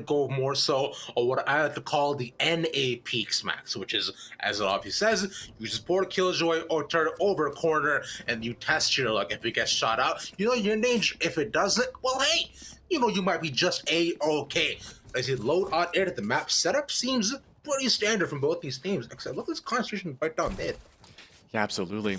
go more so on what I like to call the NA peaks max, which is, as it obviously says, you just pour a killjoy or turn it over a corner and you test your luck. If it gets shot out, you know you're in danger. If it doesn't, well, hey, you know you might be just A-okay. As you load on air, the map setup seems pretty standard from both these teams, except look at this concentration right down mid. Yeah, absolutely.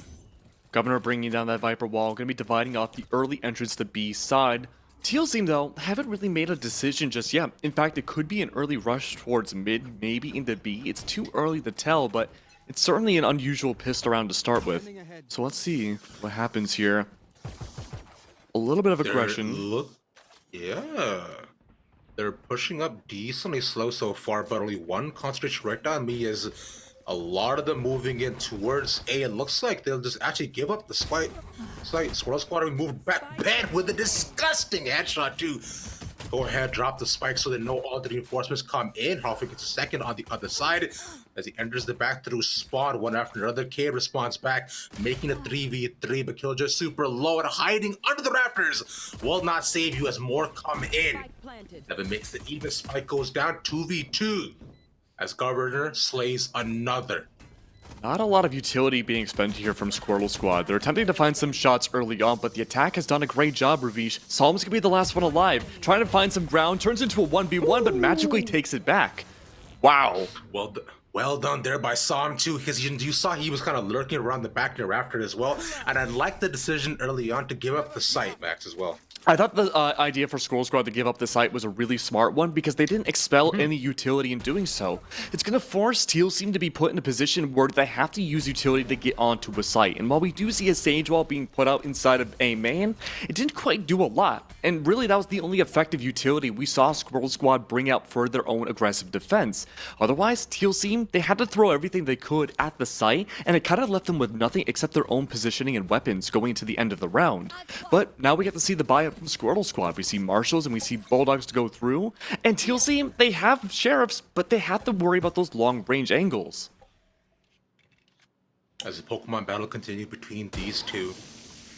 Governor bringing down that Viper wall, going to be dividing off the early entrance to B side. Teal team, though, haven't really made a decision just yet. In fact, it could be an early rush towards mid, maybe into B. It's too early to tell, but it's certainly an unusual pistol round to start with. So let's see what happens here. A little bit of aggression. Yeah. They're pushing up decently slow so far, but only one concentration right down me is a lot of them moving in towards A. It looks like they'll just actually give up the spike. It's like Squirtle Squad moved back bad with a disgusting headshot too. Go ahead, drop the spike so that no other reinforcements come in. Halfway gets a second on the other side as he enters the back through spawn one after another. K responds back, making a 3v3, but Killjoy super low and hiding under the rafters will not save you as more come in. Never makes the even. Spike goes down 2v2 as Governor slays another. Not a lot of utility being expended here from Squirtle Squad. They're attempting to find some shots early on, but the attack has done a great job, Ravish. Psalm's gonna be the last one alive, trying to find some ground, turns into a 1v1, but magically takes it back. Wow. Well done there by Psalm too, because you saw he was kind of lurking around the back near rafter as well, and I like the decision early on to give up the site, Max, as well. I thought the idea for Squirtle Squad to give up the site was a really smart one because they didn't expel any utility in doing so. It's going to force Teal Team to be put in a position where they have to use utility to get onto a site. And while we do see a Sage Wall being put out inside of A main, it didn't quite do a lot. And really that was the only effective utility we saw Squirtle Squad bring out for their own aggressive defense. Otherwise, Teal Team, they had to throw everything they could at the site, and it kind of left them with nothing except their own positioning and weapons going into the end of the round. But now we get to see the buy-up from Squirtle Squad. We see Marshals and we see Bulldogs to go through. And Teal Team, they have Sheriffs, but they have to worry about those long-range angles. As the Pokemon battle continues between these two,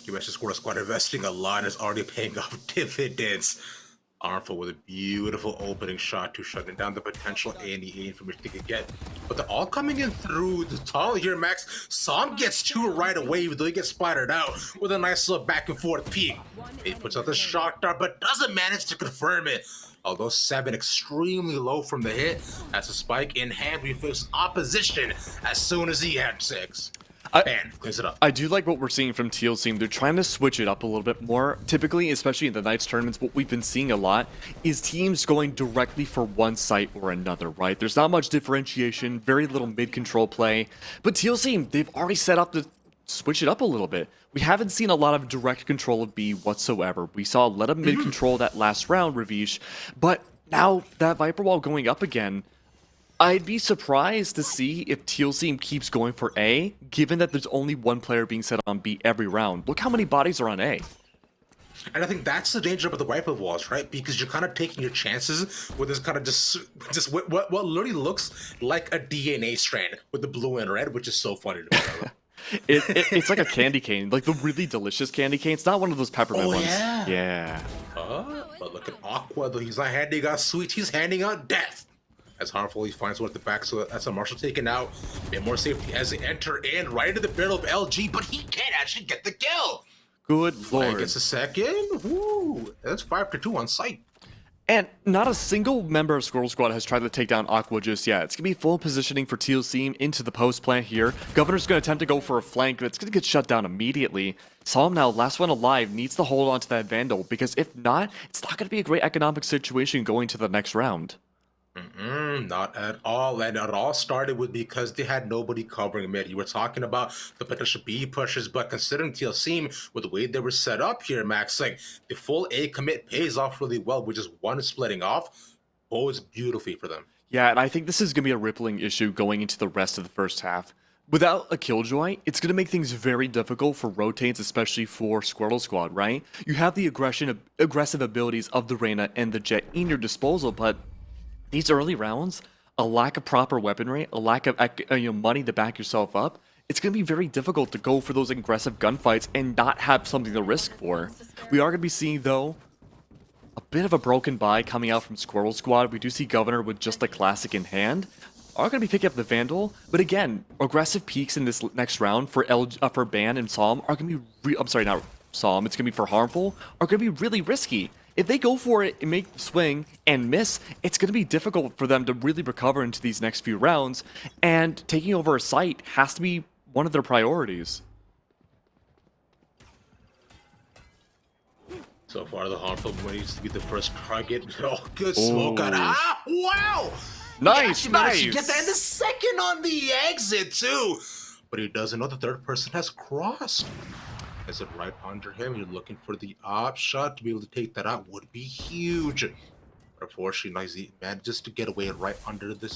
you mentioned Squirtle Squad investing a lot and is already paying off dividends. Armful with a beautiful opening shot to shutting down the potential A&E information they could get. But they're all coming in through the tunnel here, Max. Som gets two right away, even though he gets splattered out with a nice little back and forth peek. He puts out the shock dart, but doesn't manage to confirm it. Although 7 extremely low from the hit, as a spike in hand, we face opposition as soon as he had 6. Cleans it up. I do like what we're seeing from Teal Team. They're trying to switch it up a little bit more. Typically, especially in the Knights tournaments, what we've been seeing a lot is teams going directly for one site or another, right? There's not much differentiation, very little mid-control play. But Teal Team, they've already set up to switch it up a little bit. We haven't seen a lot of direct control of B whatsoever. We saw let up mid-control that last round, Ravish. But now that Viper Wall going up again, I'd be surprised to see if Teal Team keeps going for A, given that there's only one player being set on B every round. Look how many bodies are on A. And I think that's the danger of the Viper Walls, right? Because you're kind of taking your chances with this kind of just what literally looks like a DNA strand with the blue and red, which is so funny to me. It's like a candy cane, like the really delicious candy cane. It's not one of those peppermint ones. Yeah. But look at Aqua, though. He's not handing out sweet, he's handing out death. As Harmful, he finds one at the back, so that's a Marshal taken out. A bit more safety as they enter in right into the barrel of LG, but he can't actually get the kill. Good lord. Gets a second. Woo, that's 5-2 on site. And not a single member of Squirtle Squad has tried to take down Aqua just yet. It's going to be full positioning for Teal Team into the post plant here. Governor's going to attempt to go for a flank, but it's going to get shut down immediately. Psalm now, last one alive, needs to hold on to that Vandal, because if not, it's not going to be a great economic situation going to the next round. Not at all, and it all started with because they had nobody covering mid. You were talking about the potential B pushes, but considering Teal Team with the way they were set up here, Max, like the full A commit pays off really well, with just one splitting off, bodes beautifully for them. Yeah, and I think this is going to be a rippling issue going into the rest of the first half. Without a Killjoy, it's going to make things very difficult for rotates, especially for Squirtle Squad, right? You have the aggressive abilities of the Reyna and the Jet in your disposal, but these early rounds, a lack of proper weaponry, a lack of money to back yourself up, it's going to be very difficult to go for those aggressive gunfights and not have something to risk for. We are going to be seeing, though, A bit of a broken buy coming out from Squirtle Squad. We do see Governor with just the classic in hand. Are going to be picking up the Vandal, but again, aggressive peaks in this next round for Ban and Psalm are going to be. I'm sorry, not Psalm. It's going to be for Harmful. Are going to be really risky. If they go for it and make the swing and miss, it's going to be difficult for them to really recover into these next few rounds. And taking over a site has to be one of their priorities. So far, the Harmful needs to be the first target. Oh, good smoke on. Ah, wow! Nice, he nice. managed to get that in the second on the exit, too. But he doesn't know the third person has crossed. Is it right under him? You're looking for the op shot to be able to take that out. Would be huge. But unfortunately, he manages to get away right under the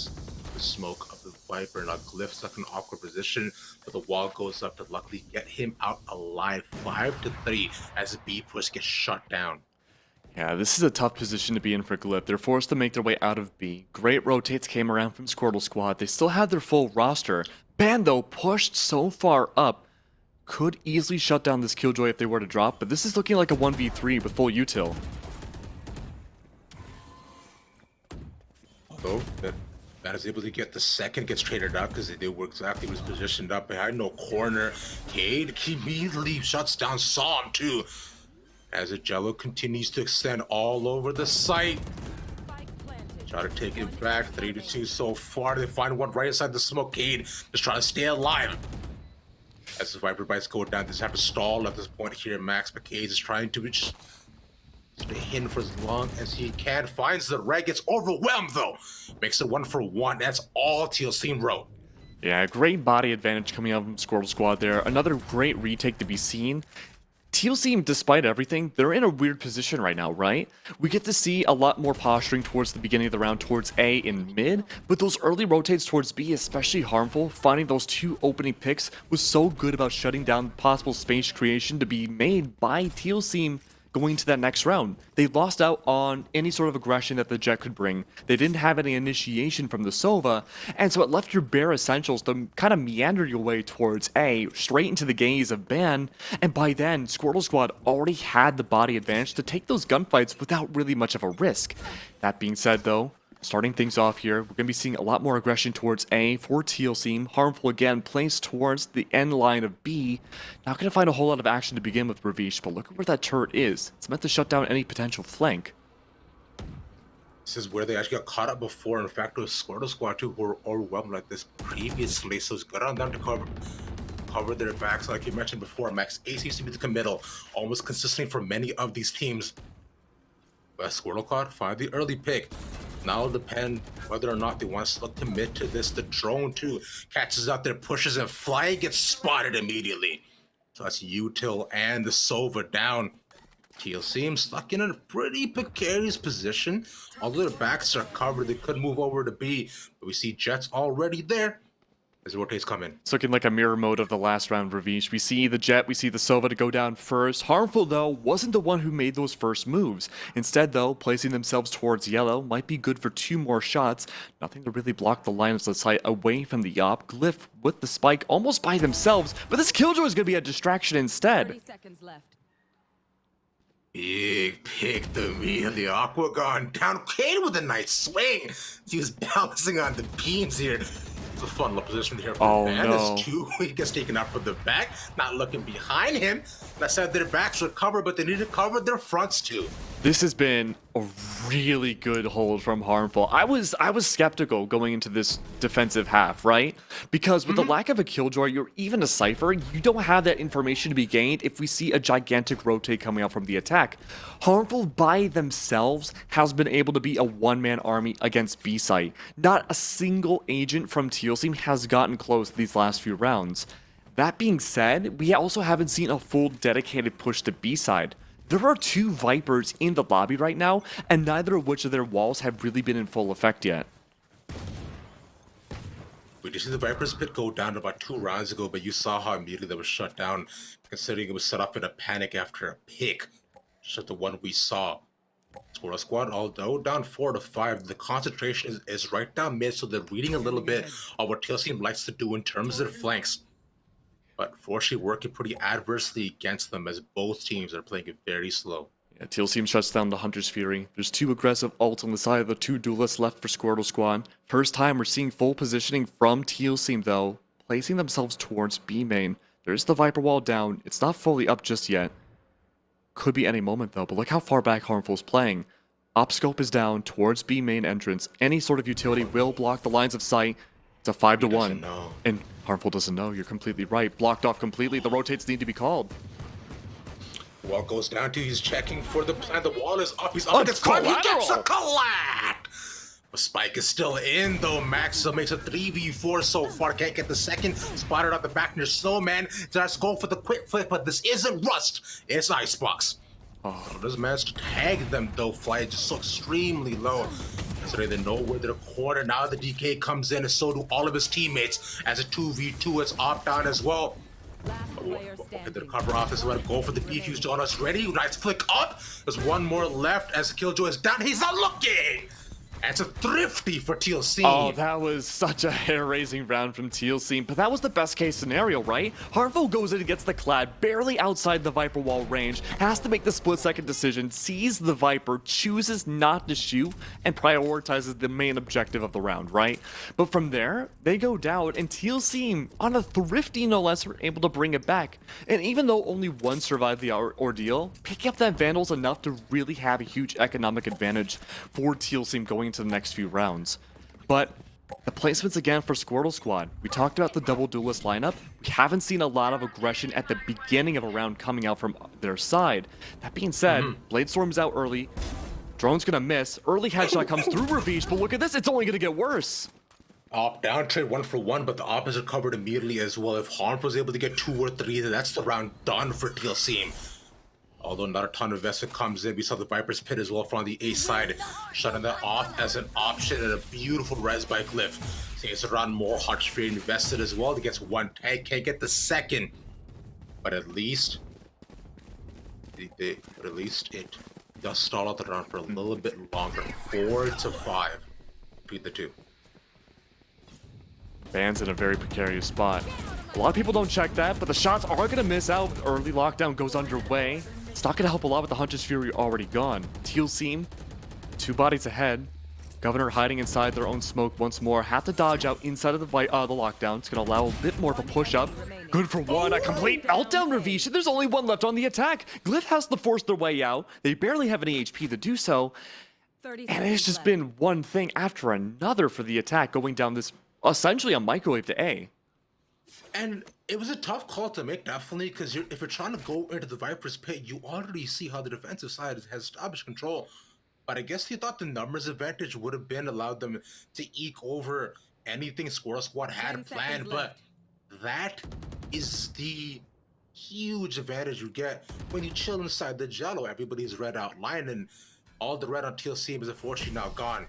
smoke of the Viper. Now, Glyph stuck in an awkward position, but the wall goes up to luckily get him out alive. 5-3 as the B push gets shut down. Yeah, this is a tough position to be in for Glyph. They're forced to make their way out of B. Great rotates came around from Squirtle Squad. They still had their full roster. Ban, though, pushed so far up, could easily shut down this Killjoy if they were to drop, but this is looking like a 1v3 with full util. Although that is able to get the second, gets traded out because they were exactly was positioned up behind no corner. Cade immediately shuts down Psalm too. As the Jello continues to extend all over the site. Try to take it back, 3-2 so far. They find one right inside the smoke. Cade just trying to stay alive. As the Viper bites go down, they just have to stall at this point here. Max McCade is trying to just stay hidden for as long as he can. Finds the Reg, gets overwhelmed though. Makes it 1-for-1. That's all Teal Team wrote. Yeah, great body advantage coming out from Squirtle Squad there. Another great retake to be seen. Teal Team, despite everything, they're in a weird position right now, right? We get to see a lot more posturing towards the beginning of the round towards A in mid, but those early rotates towards B, especially Harmful, finding those two opening picks was so good about shutting down possible space creation to be made by Teal Team going to that next round. They lost out on any sort of aggression that the Jet could bring. They didn't have any initiation from the Sova, and so it left your bare essentials to kind of meander your way towards A, straight into the gaze of Ban, and by then, Squirtle Squad already had the body advantage to take those gunfights without really much of a risk. That being said though, starting things off here, we're going to be seeing a lot more aggression towards A for Teal Team. Harmful again placed towards the end line of B. Not going to find a whole lot of action to begin with Ravish, but look at where that turret is. It's meant to shut down any potential flank. This is where they actually got caught up before. In fact, it was Squirtle Squad too who were overwhelmed like this previously, so it's good on them to cover their backs. Like you mentioned before, Max A seems to be the committal, almost consistently for many of these teams. But Squirtle Squad find the early pick. Now it'll depend whether or not they want to commit to this. The drone too catches out there, pushes and Fly gets spotted immediately. So that's Util and the Sova down. Teal seems stuck in a pretty precarious position. Although their backs are covered, they could move over to B, but we see Jets already there as the rotates come in. It's looking like a mirror mode of the last round, Ravish. We see the Jet, we see the Sova to go down first. Harmful, though, wasn't the one who made those first moves. Instead, though, placing themselves towards yellow might be good for 2 more shots. Nothing to really block the line of the sight away from the op. Glyph with the spike almost by themselves, but this Killjoy is going to be a distraction instead. 30 seconds left. Big pick immediately. Aqua gone down. Cade with a nice swing. He was bouncing on the beams here. It's a fun little position here for Van. No. He gets taken out from the back, not looking behind him. I said their backs were covered, but they need to cover their fronts too. This has been a really good hold from Harmful. I was skeptical going into this defensive half, right? Because with the lack of a Killjoy or even a Cypher, you don't have that information to be gained if we see a gigantic rotate coming out from the attack. Harmful by themselves has been able to be a one-man army against B-site. Not a single agent from Teal Team has gotten close these last few rounds. That being said, we also haven't seen a full dedicated push to B-side. There are 2 Vipers in the lobby right now, and neither of which of their walls have really been in full effect yet. We did see the Vipers pit go down about 2 rounds ago, but you saw how immediately that was shut down, considering it was set up in a panic after a pick, just like the one we saw. Squirtle Squad, although down 4-5, the concentration is right down mid, so they're reading a little bit of what Teal Team likes to do in terms of their flanks. But fortunately working pretty adversely against them as both teams are playing it very slow. Yeah, Teal Team shuts down the Hunter's Fury. There's 2 aggressive ults on the side of the 2 duelists left for Squirtle Squad. First time we're seeing full positioning from Teal Team though, placing themselves towards B main. There's the Viper wall down. It's not fully up just yet. Could be any moment though, but look how far back Harmful's playing. Opscope is down towards B main entrance. Any sort of utility will block the lines of sight. It's a 5-1. And Harmful doesn't know. You're completely right. Blocked off completely. The rotates need to be called. Wall goes down to, he's checking for the plan. The wall is up. He's up against Clark. He gets a collat. The spike is still in though. Max still makes a 3v4 so far. Can't get the second. Spotted out the back near Snowman. Just go for the quick flip, but this isn't Rust. It's Icebox. Oh, doesn't manage to tag them though. Fly just so extremely low. So they know where they're cornered. Now the DK comes in, and so do all of his teammates. As a 2v2, it's opt down as well. Okay, the cover off is going to go for the defuse. Jonas ready. Nice flick up. There's one more left as Killjoy is down. He's not looking. That's a thrifty for Teal Team. Oh, that was such a hair-raising round from Teal Team, but that was the best case scenario, right? Harmful goes in and gets the Clad, barely outside the Viper wall range, has to make the split-second decision, sees the Viper, chooses not to shoot, and prioritizes the main objective of the round, right? But from there, they go down, and Teal Team, on a thrifty no less, were able to bring it back. And even though only one survived the ordeal, picking up that Vandal's enough to really have a huge economic advantage for Teal Team going into the next few rounds. But the placements again for Squirtle Squad. We talked about the double duelist lineup. We haven't seen a lot of aggression at the beginning of a round coming out from their side. That being said, Bladestorm's out early. Drone's gonna miss. Early headshot comes through Ravish, but look at this, it's only gonna get worse. Op down trade 1 for 1, but the op is recovered immediately as well. If Harm was able to get 2 or 3, then that's the round done for Teal Team. Although not a ton of investment comes in, we saw the Viper's Pit as well from the A side, shutting that off as an option and a beautiful res by Glyph. Seems around more hot trade invested as well. He gets 1 tag, can't get the second, but at least it does stall out the round for a little bit longer. 4-5 between the two. Band's in a very precarious spot. A lot of people don't check that, but the shots are going to miss out. Early lockdown goes underway. It's not going to help a lot with the Hunter's Fury already gone. Teal Team, 2 bodies ahead. Governor hiding inside their own smoke once more. Have to dodge out inside of the lockdown. It's going to allow a bit more of a push-up. Good for 1. A complete meltdown, Ravish. There's only 1 left on the attack. Glyph has to force their way out. They barely have any HP to do so. And it's just been one thing after another for the attack going down this essentially a microwave to A. And it was a tough call to make, definitely, because if you're trying to go into the Viper's Pit, you already see how the defensive side has established control. But I guess he thought the numbers advantage would have been allowed them to eke over anything Squirtle Squad had planned. But that is the huge advantage you get when you chill inside the Jello. Everybody's red outline, and all the red on Teal Team is unfortunately now gone.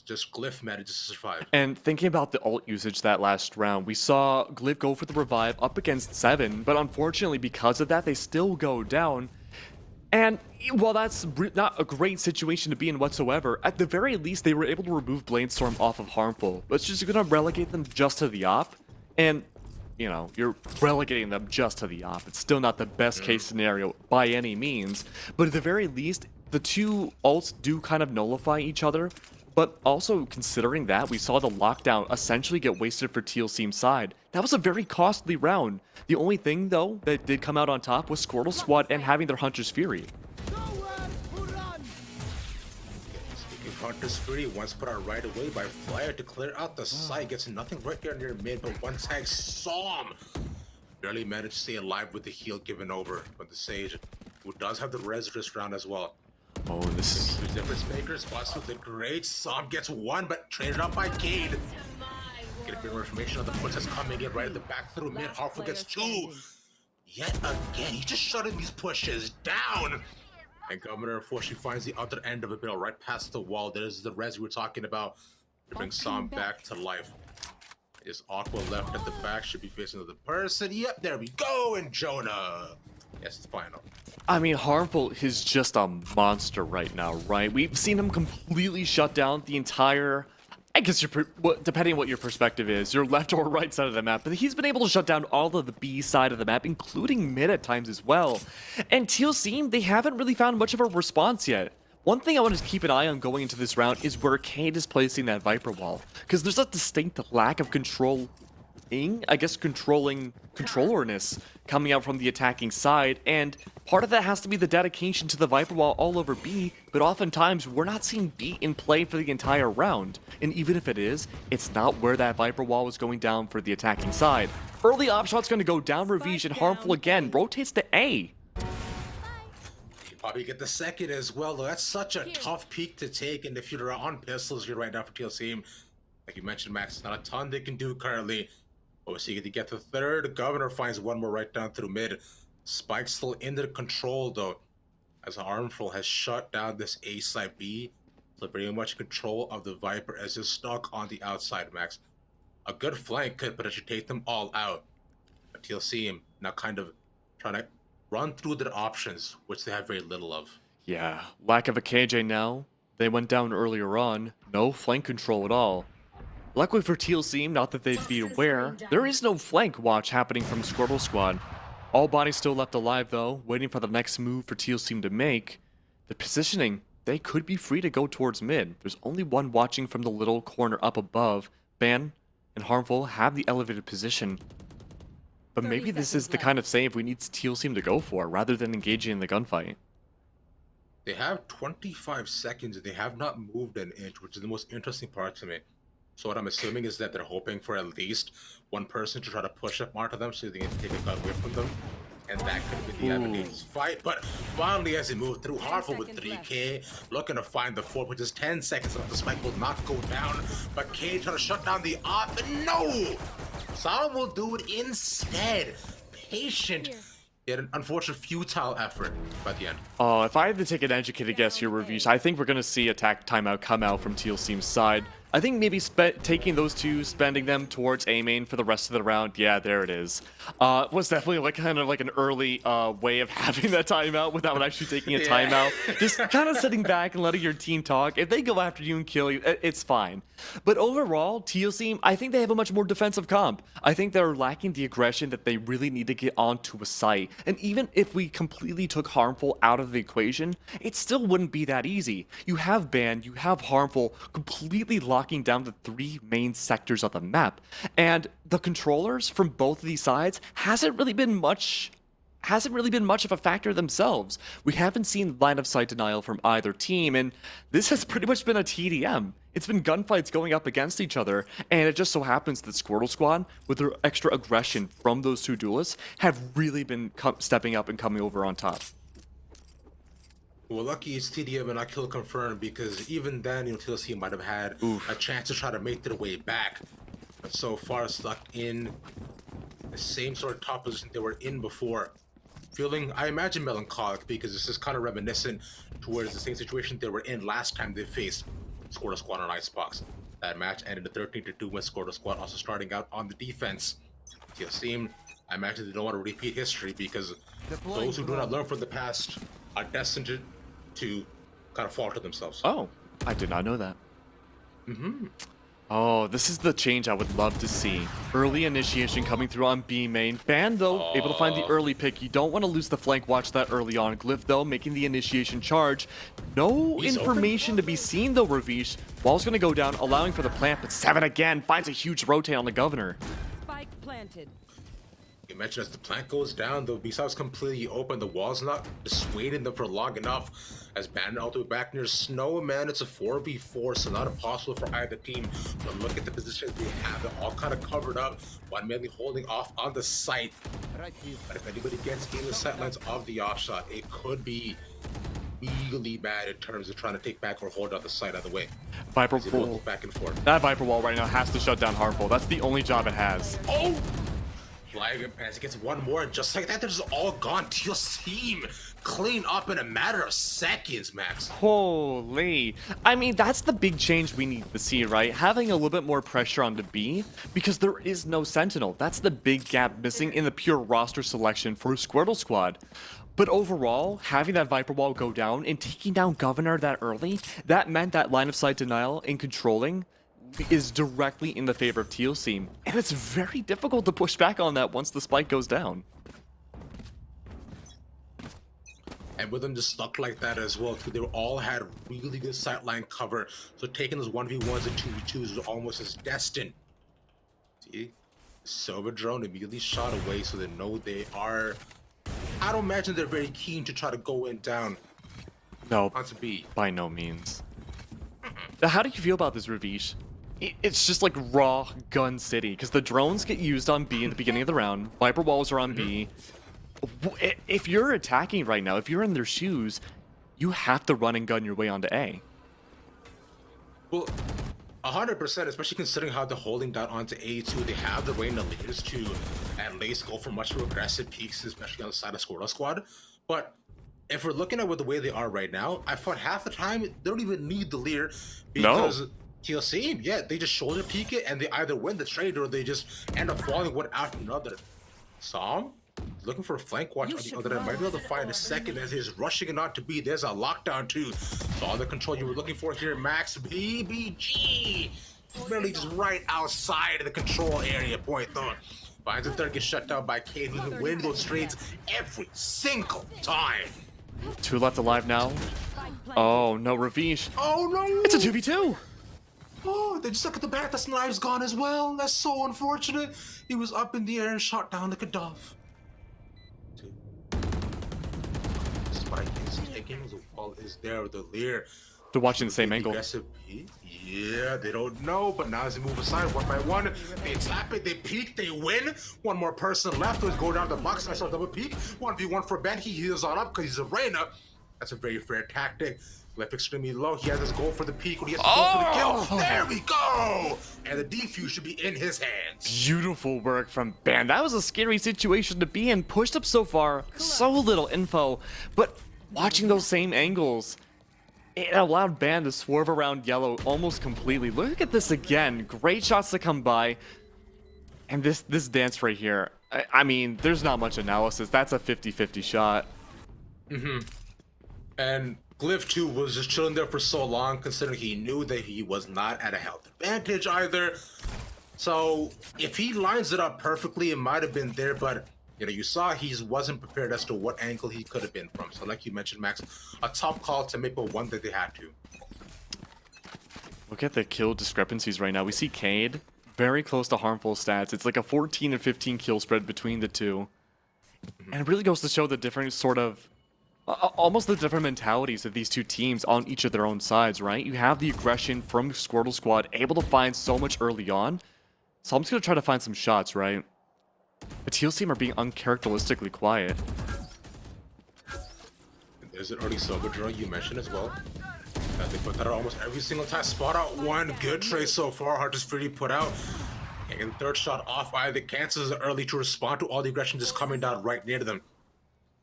Just Glyph manages to survive. And thinking about the ult usage that last round, we saw Glyph go for the revive up against 7, but unfortunately because of that, they still go down. And while that's not a great situation to be in whatsoever, at the very least, they were able to remove Bladestorm off of Harmful. But it's just going to relegate them just to the op. And, you know, you're relegating them just to the op. It's still not the best case scenario by any means. But at the very least, the 2 ults do kind of nullify each other. But also, considering that, we saw the lockdown essentially get wasted for Teal Team's side. That was a very costly round. The only thing, though, that did come out on top was Squirtle Squad and having their Hunter's Fury. Speaking of Hunter's Fury, once put out right away by Flyer to clear out the site. Gets nothing right there near mid, but 1 tag saw him. Barely managed to stay alive with the heal given over from the Sage, who does have the res this round as well. Oh, this is... Difference maker spots with the great Som gets 1, but traded up by Cade. Get a bit more information on the princess coming in right at the back through mid. Harmful gets 2. Yet again, he's just shutting these pushes down. And Governor unfortunately finds the other end of a bill right past the wall. That is the res we were talking about to bring Som back to life. Is Aqua left at the back, should be facing another person. Yep, there we go, and Jonah. Yes, it's final. I mean, Harmful is just a monster right now, right? We've seen him completely shut down the entire I guess depending on what your perspective is, your left or right side of the map, but he's been able to shut down all of the B side of the map, including mid at times as well. And Teal Seam, they haven't really found much of a response yet. One thing I want to keep an eye on going into this round is where Cade is placing that Viper wall, because there's a distinct lack of controlling controllerness coming out from the attacking side, and part of that has to be the dedication to the Viper wall all over B, but oftentimes we're not seeing B in play for the entire round, and even if it is, it's not where that Viper wall was going down for the attacking side. Early op shot's going to go down, Ravij, and Harmful again rotates to A. Probably get the second as well, though. That's such a tough peak to take, and if you're on pistols here right now for Teal Seam, like you mentioned, Max, not a ton they can do currently. Obviously, to get the third, Governor finds one more right down through mid. Spike still in the control, though, as Harmful has shut down this A side B. So pretty much control of the Viper as is stuck on the outside, Max. A good flank could potentially take them all out. But Teal Seam now kind of trying to run through their options, which they have very little of. Yeah, lack of a KJ now. They went down earlier on. No flank control at all. Luckily for Teal Seam, not that they'd be aware, there is no flank watch happening from Squirtle Squad. All bodies still left alive though, waiting for the next move for Teal Seam to make. The positioning, they could be free to go towards mid. There's only one watching from the little corner up above. Ban and Harmful have the elevated position. But maybe this is the kind of save we need Teal Seam to go for, rather than engaging in the gunfight. They have 25 seconds and they have not moved an inch, which is the most interesting part to me. So what I'm assuming is that they're hoping for at least one person to try to push up onto them so they can take a gun away from them. And that could be the advantageous fight. But finally, as they move through, Harmful with 3K, looking to find the 4, which is 10 seconds left. The spike will not go down. But K trying to shut down the op. No! Solomon will do it instead. Patient. Yet an unfortunate futile effort by the end. Oh, if I had to take an educated guess here, Reviews, I think we're going to see attack timeout come out from Teal Seam's side. I think maybe taking those two, spending them towards A main for the rest of the round. Yeah, there it is. Was definitely like kind of like an early way of having that timeout without actually taking a timeout. Just kind of sitting back and letting your team talk. If they go after you and kill you, it's fine. But overall, Teal Seam, I think they have a much more defensive comp. I think they're lacking the aggression that they really need to get onto a site. And even if we completely took Harmful out of the equation, it still wouldn't be that easy. You have Ban, you have Harmful completely locking down the 3 main sectors of the map, and the controllers from both of these sides hasn't really been much of a factor themselves. We haven't seen line of sight denial from either team, and this has pretty much been a TDM. It's been gunfights going up against each other, and it just so happens that Squirtle Squad, with their extra aggression from those two duelists, have really been stepping up and coming over on top. Well, lucky it's TDM and not kill confirmed, because even then, Teal Seam might have had a chance to try to make their way back. But so far, stuck in the same sort of top position they were in before. Feeling, I imagine, melancholic, because this is kind of reminiscent towards the same situation they were in last time they faced Squirtle Squad on Icebox. That match ended in 13-2 with Squirtle Squad also starting out on the defense. Teal Seam, I imagine they don't want to repeat history, because those who do not learn from the past are destined to kind of falter themselves. Oh, I did not know that. Oh, this is the change I would love to see. Early initiation coming through on B main. Ban, though, able to find the early pick. You don't want to lose the flank watch that early on. Glyph, though, making the initiation charge. No information to be seen, though, Ravish. Wall's going to go down, allowing for the plant, but 7 again finds a huge rotate on the Governor. Spike planted. You mentioned as the plant goes down, the B-side's completely open. The wall's not dissuading them for long enough. As Bandit all the way back near Snowman, it's a 4v4, so not impossible for either team. But look at the positions they have. They're all kind of covered up. One mainly holding off on the site. But if anybody gets in the sightlines of the offshot, it could be really bad in terms of trying to take back or hold out the site either way. Viper wall. Back and forth. That Viper wall right now has to shut down Harmful. That's the only job it has. Oh! Flag as it gets one more, and just like that, they're just all gone. Teal Seam clean up in a matter of seconds, Max. Holy. I mean, that's the big change we need to see, right? Having a little bit more pressure on the B, because there is no Sentinel. That's the big gap missing in the pure roster selection for Squirtle Squad. But overall, having that Viper wall go down and taking down Governor that early, that meant that line of sight denial in controlling is directly in the favor of Teal team, and it's very difficult to push back on that once the spike goes down. And with them just stuck like that as well, too, they all had really good sightline cover. So taking those 1v1s and 2v2s was almost as destined. See? Silver drone immediately shot away, so they know they are... I don't imagine they're very keen to try to go in down. No, Onto B. by no means. How do you feel about this, Ravish? It's just like raw gun city, because the drones get used on B in the beginning of the round. Viper walls are on B. If you're attacking right now, if you're in their shoes, you have to run and gun your way onto A. Well, 100%, especially considering how they're holding down onto A2. They have the rain of leaders to at least go for much more aggressive peaks, especially on the side of Squirtle squad. But if we're looking at the way they are right now, I thought half the time they don't even need the leer because TLC, yeah, they just shoulder peek it and they either win the trade or they just end up falling one after another. Psalm looking for a flank watch on the other end. Might be able to find a second as he's rushing it on to B. There's a lockdown too. So all the control you were looking for here, Max. BBG. Really just right outside of the control area point though. Finds the third, gets shut down by Cade, who can win those trades every single time. 2 left alive now. Oh no, Ravish. Oh no! It's a 2v2. Oh, they just look at the back. That's knives gone as well. That's so unfortunate. He was up in the air and shot down like a dove. Spike is taking. The wall is there with the leer. They're watching the same angle. Yeah, they don't know, but now as they move aside one by one, they tap it, they peek, they win. One more person left. Let's go down the box. I saw double peek. 1v1 for Ben. He heals on up because he's a Reyna. That's a very fair tactic. Left extremely low. He has his goal for the peek. When he has to go for the kill. There we go. And the defuse should be in his hands. Beautiful work from Ben. That was a scary situation to be in. Pushed up so far, so little info, but watching those same angles, it allowed Ban to swerve around yellow almost completely. Look at this again. Great shots to come by. And this dance right here, I mean, there's not much analysis. That's a 50-50 shot. And Glyph too was just chilling there for so long, considering he knew that he was not at a health advantage either. So if he lines it up perfectly, it might have been there, but you know, you saw he wasn't prepared as to what angle he could have been from. So like you mentioned, Max, a tough call to make, but one that they had to. Look at the kill discrepancies right now. We see Cade very close to harmful stats. It's like a 14 and 15 kill spread between the two. And it really goes to show the different sort of, almost the different mentalities of these two teams on each of their own sides, right? You have the aggression from Squirtle squad, able to find so much early on. So I'm just going to try to find some shots, right? The Teal team are being uncharacteristically quiet. There's an early silver drone you mentioned as well. They put that out almost every single time. Spot out one good trade so far. Hard to freely put out. And third shot off either cancels it early to respond to all the aggression just coming down right near them.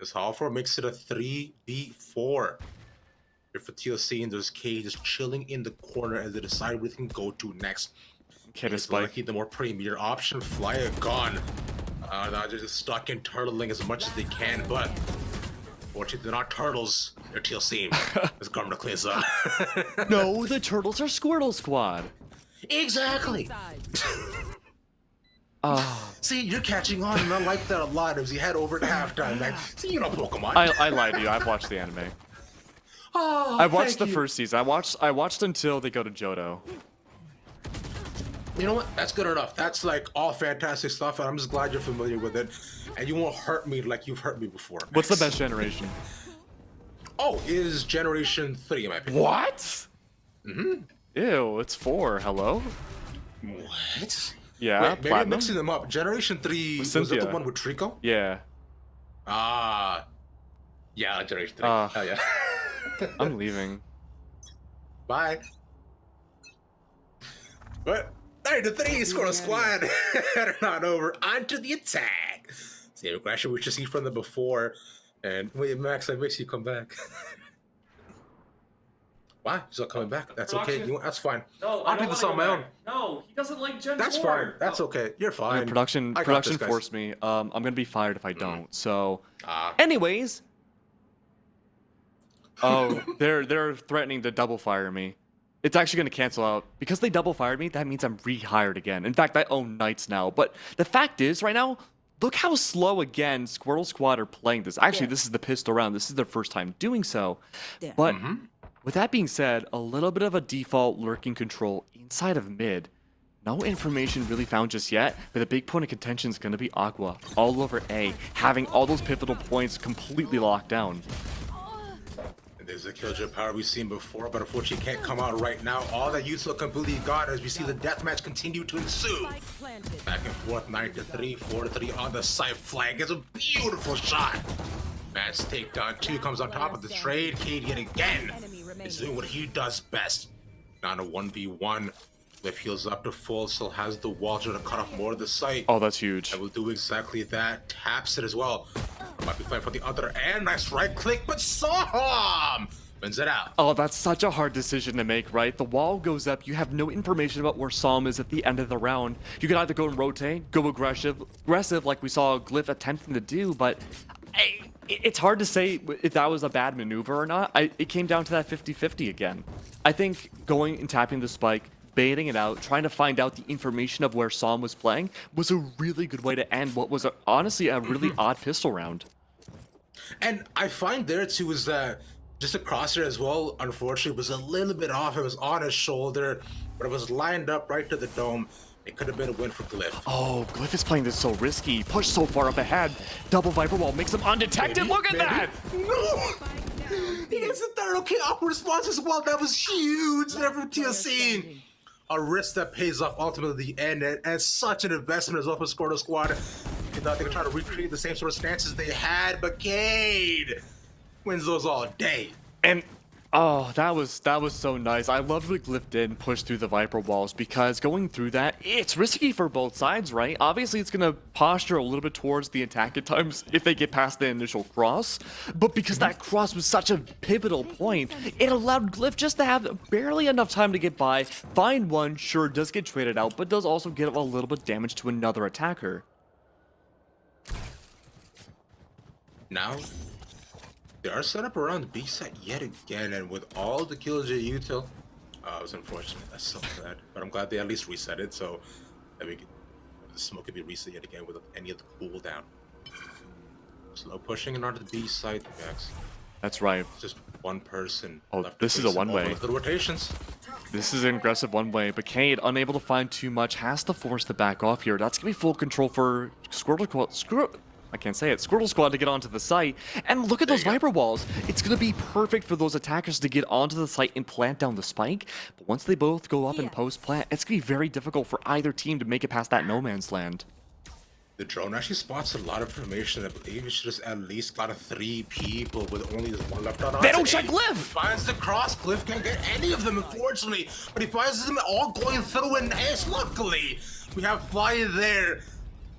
This Halfor makes it a 3v4. Here for TLC, and there's K just chilling in the corner as they decide what they can go to next. Is lucky the more premier option, fly a gun. Now they're just stuck in turtling as much as they can, but fortunately they're not turtles, they're TLC. As Garmin cleans up. No, the turtles are Squirtle squad. Exactly. See, you're catching on, and I like that a lot as you head over to halftime. Like, see, you know Pokemon. I lied to you. I've watched the anime. Oh, I watched the first season. I watched until they go to Johto. You know what? That's good enough. That's like all fantastic stuff, and I'm just glad you're familiar with it. And you won't hurt me like you've hurt me before. What's the best generation? Oh, is Generation 3 in my opinion. What? Ew, it's 4. Hello? What? Yeah, wait, maybe Platinum? I'm mixing them up. Generation 3, was that the one with Trico? Yeah. Yeah, Generation 3. Oh yeah. I'm leaving. Bye. But 3-3, Squirtle squad. They're not over. On to the attack. Same aggression we just see from them before. And wait, Max, I miss you come back. Why? He's not coming back. That's okay. That's fine. No, I'll do this on my own. No, he doesn't like Gen 4. That's fine. That's okay. You're fine. Production forced me. I'm gonna be fired if I don't. So, anyways. Oh, they're threatening to double fire me. It's actually going to cancel out. Because they double fired me, that means I'm rehired again. In fact, I own Knights now. But the fact is, right now, look how slow again Squirtle Squad are playing this. Actually, this is the pistol round. This is their first time doing so. But with that being said, a little bit of a default lurking control inside of mid. No information really found just yet, but the big point of contention is going to be Aqua all over A, having all those pivotal points completely locked down. There's a killjoy power we've seen before, but unfortunately can't come out right now. All that Yuto completely got as we see the deathmatch continue to ensue. Back and forth, 9-3, 4-3 on the side flank. It's a beautiful shot. Match takedown 2 comes on top of the trade. Cade yet again is doing what he does best. Down to 1v1. Cliff heals up to full, still has the wall to cut off more of the site. Oh, that's huge. And will do exactly that. Taps it as well. Might be playing for the other end. Nice right click, but Som wins it out. Oh, that's such a hard decision to make, right? The wall goes up. You have no information about where Som is at the end of the round. You can either go and rotate, go aggressive like we saw Glyph attempting to do, but it's hard to say if that was a bad maneuver or not. It came down to that 50-50 again. I think going and tapping the spike, baiting it out, trying to find out the information of where Som was playing was a really good way to end what was honestly a really odd pistol round. And I find there too is that just a crosshair as well, unfortunately, was a little bit off. It was on his shoulder, but it was lined up right to the dome. It could have been a win for Glyph. Oh, Glyph is playing this so risky. Pushed so far up ahead. Double Viper Wall makes him undetected. Look at that! No! He gets the third okay awkward response as well. That was huge there from TLC. A risk that pays off ultimately at the end, and such an investment as well for Squirtle Squad. You know, they can try to recreate the same sort of stances they had, but Cade wins those all day. And oh, that was so nice. I loved what Glyph did and pushed through the Viper walls, because going through that, it's risky for both sides, right? Obviously, it's going to posture a little bit towards the attack at times if they get past the initial cross. But because that cross was such a pivotal point, it allowed Glyph just to have barely enough time to get by, find one, sure, does get traded out, but does also give a little bit of damage to another attacker. Now, they are set up around the B side yet again, and with all the kills at Util, it was unfortunate. That's so bad. But I'm glad they at least reset it, so that the smoke could be reset yet again without any of the cooldown. Slow pushing and onto the B side, Max. That's right. Just one person. Oh, this is a one-way. The rotations. This is an aggressive one-way, but Cade, unable to find too much, has to force the back off here. That's going to be full control for Squirtle Squad to get onto the site. And look at those Viper walls. It's going to be perfect for those attackers to get onto the site and plant down the spike. But once they both go up and post-plant, it's going to be very difficult for either team to make it past that no man's land. The drone actually spots a lot of information. I believe it should just at least got 3 people with only this one left on. They don't check Glyph! Finds the cross. Glyph can't get any of them, unfortunately. But he finds them all going through, and luckily, we have Fly there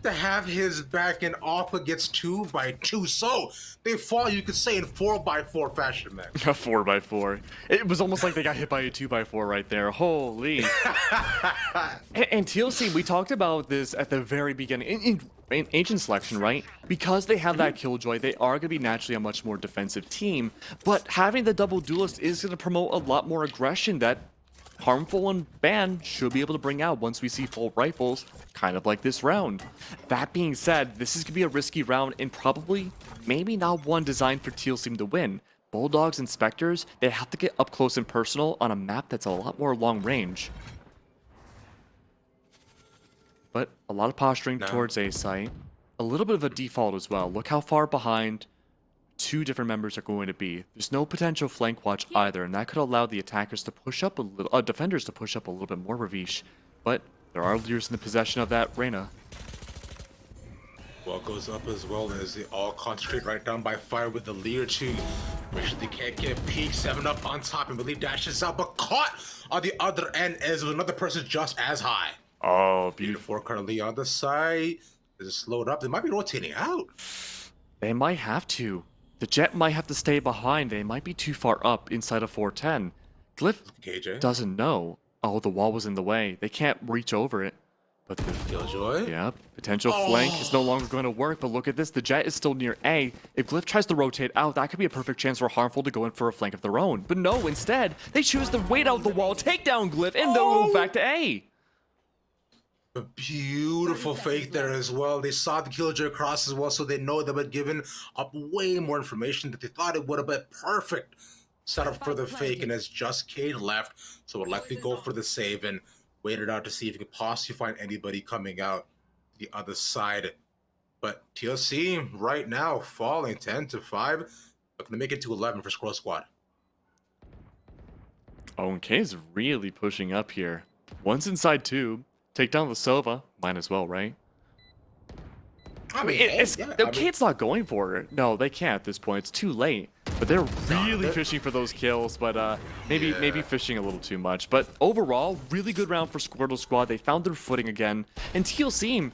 to have his back, and Alpha gets 2x2. So they fall, you could say, in 4x4 fashion, man. 4x4. It was almost like they got hit by a 2x4 right there. Holy. and TLC, we talked about this at the very beginning in Ancient Selection, right? Because they have that Killjoy, they are going to be naturally a much more defensive team. But having the double duelist is going to promote a lot more aggression that Harmful and Ban should be able to bring out once we see full rifles, kind of like this round. That being said, this is going to be a risky round and probably maybe not one designed for Teal Team to win. Bulldogs and Spectres, they have to get up close and personal on a map that's a lot more long range. But a lot of posturing towards A site. A little bit of a default as well. Look how far behind 2 different members are going to be. There's no potential flank watch either, and that could allow the attackers to push up a little, defenders to push up a little bit more, Ravish. But there are leaders in the possession of that Reyna. Well, goes up as well as they all concentrate right down by fire with the leer too. Make sure they can't get peak. 7 up on top and believe dashes out, but caught on the other end as another person just as high. Oh, beautiful. Currently on the side. Is it slowed up? They might be rotating out. They might have to. The Jet might have to stay behind. They might be too far up inside of 410. Glyph KJ doesn't know. Oh, the wall was in the way. They can't reach over it. But the Killjoy. yeah, potential flank is no longer going to work, but look at this. The Jet is still near A. If GXiF tries to rotate out, that could be a perfect chance for Harmful to go in for a flank of their own. But no, instead, they choose to wait out the wall, take down GXiF, and they'll move back to A. A beautiful fake there as well. They saw the Killjoy cross as well, so they know they were given up way more information that they thought it would have been perfect setup for the fake, and as just Cade left, so would likely go for the save and waited out to see if he could possibly find anybody coming out the other side. But TLC right now falling 10-5, looking to make it to 11 for Squirtle Squad. Okay, is really pushing up here. One's inside tube. Take down the Sova. Might as well, right? I mean, Kate's not going for it. No, they can't at this point. It's too late. But they're really fishing for those kills, but maybe fishing a little too much. But overall, really good round for Squirtle Squad. They found their footing again. And Teal seem...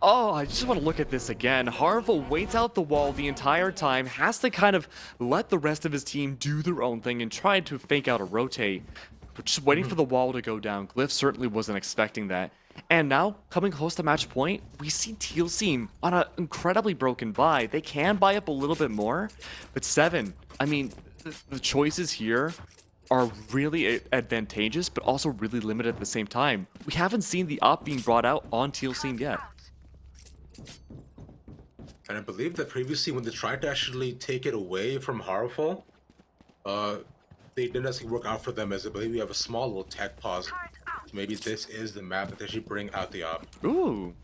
Oh, I just want to look at this again. Harmful waits out the wall the entire time, has to kind of let the rest of his team do their own thing and try to fake out a rotate. But just waiting for the wall to go down. GXiF certainly wasn't expecting that. And now, coming close to match point, we see Teal seem on an incredibly broken buy. They can buy up a little bit more, but 7, I mean, the choices here are really advantageous, but also really limited at the same time. We haven't seen the op being brought out on Teal seam yet. And I believe that previously when they tried to actually take it away from Harmful, they didn't necessarily work out for them, as I believe we have a small little tech pause. Maybe this is the map that they should bring out the op. Ooh.